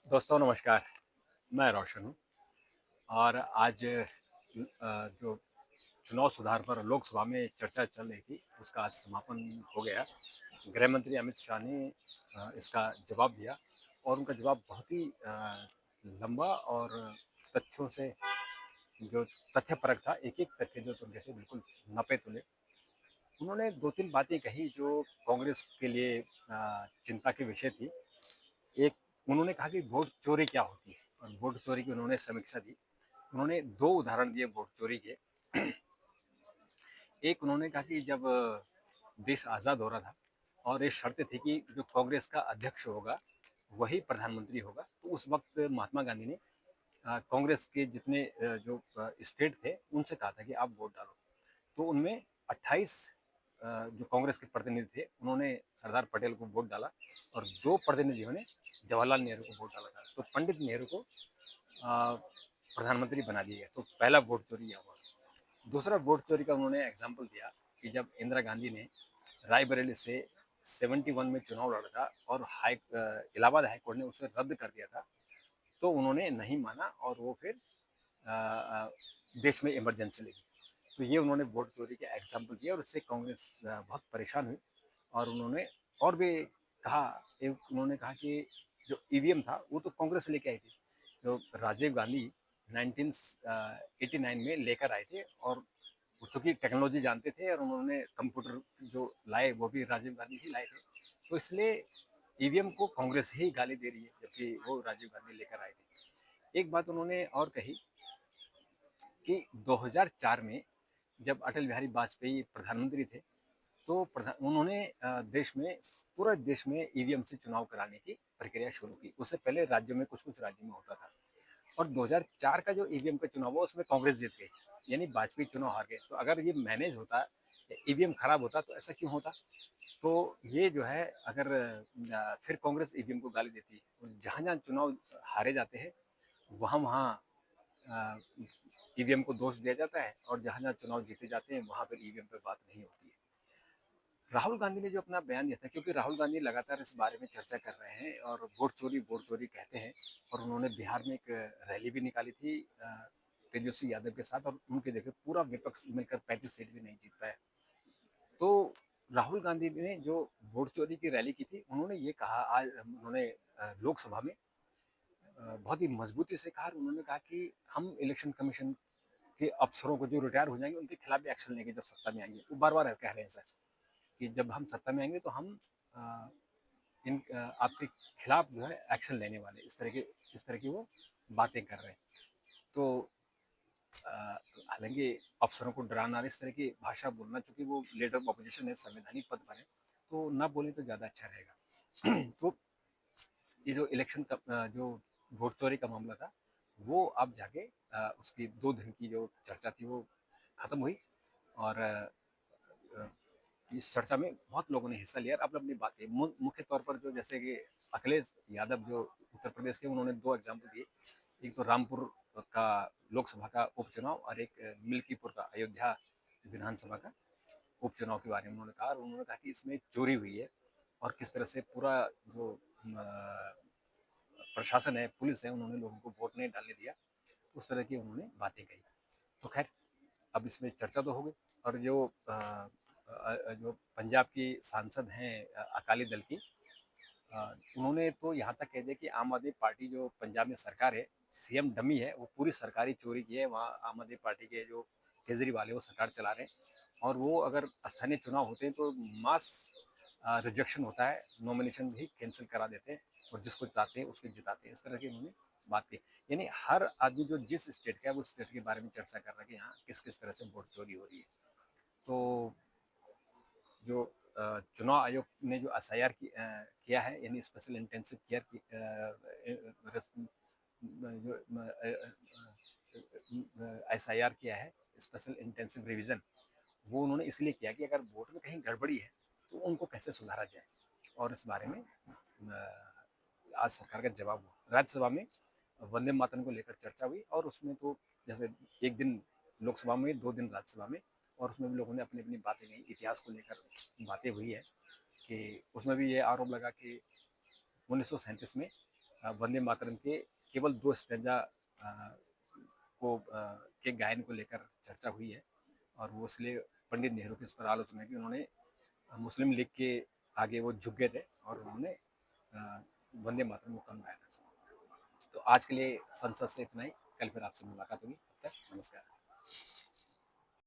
दोस्तों नमस्कार। मैं रोशन हूँ और आज जो चुनाव सुधार पर लोकसभा में चर्चा चल रही थी उसका आज समापन हो गया। गृह मंत्री अमित शाह ने इसका जवाब दिया और उनका जवाब बहुत ही लंबा और तथ्यों से जो तथ्यपरक था। एक-एक तथ्य जो उनके थे बिल्कुल नापे-तुले। उन्होंने 2-3 बातें कही जो कांग्रेस के लिए चिंता की विषय थी। एक उन्होंने कहा कि वोट चोरी क्या होती है और वोट चोरी की उन्होंने समीक्षा दी। उन्होंने 2 उदाहरण दिए वोट चोरी के। एक उन्होंने कहा कि जब देश आज़ाद हो रहा था और ये शर्त थी कि जो कांग्रेस का अध्यक्ष होगा, वही प्रधानमंत्री होगा। तो उस वक़्त महात्मा गांधी ने कांग्रेस के जितने स्टेट थे, उनसे कहा था कि आप वोट डालो। तो उनमें 28 जो कांग्रेस के प्रतिनिधि थे, उन्होंने सरदार पटेल को वोट डाला और 2 प्रतिनिधियों ने जवाहरलाल नेहरू को वोट डाला था। तो पंडित नेहरू को अ, प्रधानमंत्री बना दिया गया। तो पहला वोट चोरी यह हुआ। दूसरा वोट चोरी का उन्होंने एग्जाम्पल दिया कि जब इंदिरा गांधी ने रायबरेली से 71 में चुनाव लड़ा था और इलाहाबाद हाई कोर्ट ने उसे रद्द कर दिया था। तो उन्होंने नहीं माना और वो फिर देश में इमरजेंसी लगी। तो ये उन्होंने वोट चोरी के एग्जाम्पल दिया और इससे कांग्रेस बहुत परेशान हुई और उन्होंने और भी कहा। एक उन्होंने कहा कि जो ईवीएम था वो तो कांग्रेस लेके आई थी। जो राजीव गांधी 1989 में लेकर आए थे और चूंकि टेक्नोलॉजी जानते थे और उन्होंने कंप्यूटर जो लाए वो भी राजीव गांधी ही लाए थे। तो इसलिए ईवीएम को कांग्रेस ही गाली दे रही है जबकि वो राजीव गांधी लेकर आए थे। एक बात उन्होंने और कही कि 2004 में जब अटल बिहारी वाजपेयी प्रधानमंत्री थे तो उन्होंने देश में पूरे देश में ईवीएम से चुनाव कराने की प्रक्रिया शुरू की। उससे पहले राज्यों में कुछ-कुछ राज्यों में होता था और 2004 का जो ईवीएम का चुनाव हुआ उसमें कांग्रेस जीत गई, यानी वाजपेयी चुनाव हार गए। तो अगर ये मैनेज होता, ईवीएम खराब होता तो ऐसा क्यों होता? तो ये जो है अगर फिर कांग्रेस ईवीएम को गाली देती है। जहाँ-जहाँ चुनाव हारे जाते हैं वहाँ-वहाँ ईवीएम को दोष दिया जाता है और जहाँ-जहाँ चुनाव जीते जाते हैं वहाँ पर ईवीएम पे बात नहीं होती है। राहुल गांधी ने जो अपना बयान दिया था, क्योंकि राहुल गांधी लगातार इस बारे में चर्चा कर रहे हैं और वोट चोरी कहते हैं और उन्होंने बिहार में एक रैली भी निकाली थी तेजस्वी यादव के साथ और उनके देखे पूरा विपक्ष मिलकर 35 सीट भी नहीं जीत पाया। तो राहुल गांधी ने जो वोट चोरी की रैली की थी उन्होंने ये कहा आज उन्होंने लोकसभा में बहुत ही मजबूती से कहा। उन्होंने कहा कि हम इलेक्शन कमीशन के अफसरों को जो रिटायर हो जाएंगे उनके खिलाफ भी एक्शन लेंगे जब सत्ता में आएंगे। वो बार बार कह रहे हैं सर कि जब हम सत्ता में आएंगे तो हम अ, आपके खिलाफ जो है एक्शन लेने वाले इस तरह की वो बातें कर रहे हैं। तो हालांकि अफसरों को डराना इस तरह की भाषा बोलना, चूंकि वो लीडर ऑफ अपोजिशन है, संवैधानिक पद पर है, तो ना बोले तो ज़्यादा अच्छा रहेगा। तो ये जो जो वोट चोरी का मामला था वो अब जाके उसकी 2 दिन की जो चर्चा थी वो खत्म हुई और इस चर्चा में बहुत लोगों ने हिस्सा लिया और अपनी अपनी बातें मुख्य तौर पर जो जैसे कि अखिलेश यादव जो उत्तर प्रदेश के, उन्होंने 2 एग्जाम्पल दिए। एक तो रामपुर का लोकसभा का उपचुनाव और एक मिल्कीपुर का अयोध्या विधानसभा का उपचुनाव के बारे में उन्होंने कहा और उन्होंने कहा कि इसमें चोरी हुई है और किस तरह से पूरा जो प्रशासन है, पुलिस है, उन्होंने लोगों को वोट नहीं डालने दिया। उस तरह की उन्होंने बातें कही। तो खैर अब इसमें चर्चा तो हो गई और जो पंजाब की सांसद हैं अकाली दल की, उन्होंने तो यहाँ तक कह दिया कि आम आदमी पार्टी जो पंजाब में सरकार है, सीएम डमी है, वो पूरी सरकारी चोरी की है। वहाँ आम आदमी पार्टी के जो केजरीवाल है वो सरकार चला रहे हैं और वो अगर स्थानीय चुनाव होते हैं तो मास रिजेक्शन होता है, नॉमिनेशन भी कैंसिल करा देते हैं और जिसको चाहते हैं उसको जिताते हैं। इस तरह की उन्होंने बात की। यानी हर आदमी जो जिस स्टेट का है वो स्टेट के बारे में चर्चा कर रहा है कि यहाँ किस किस तरह से वोट चोरी हो रही है। तो जो चुनाव आयोग ने जो एसआईआर किया है, यानी स्पेशल इंटेंसिव केयर की जो एसआईआर किया है, स्पेशल इंटेंसिव रिवीजन, वो उन्होंने इसलिए किया कि अगर वोट में कहीं गड़बड़ी है तो उनको कैसे सुधारा जाए और इस बारे में आज सरकार का जवाब हुआ। राज्यसभा में वंदे मातरम को लेकर चर्चा हुई और उसमें तो जैसे एक दिन लोकसभा में, 2 दिन राज्यसभा में, और उसमें भी लोगों ने अपनी अपनी बातें कही। इतिहास को लेकर बातें हुई है कि उसमें भी ये आरोप लगा कि 1937 में वंदे मातरम के केवल 2 स्टैन्ज़ा के गायन को लेकर चर्चा हुई है, और वो इसलिए पंडित नेहरू की इस पर आलोचना की, उन्होंने मुस्लिम लीग के आगे वो झुक गए थे और उन्होंने वंदे मातरम को कम गाया था। तो आज के लिए संसद से इतना ही, कल फिर आपसे मुलाकात होगी, तब तक नमस्कार।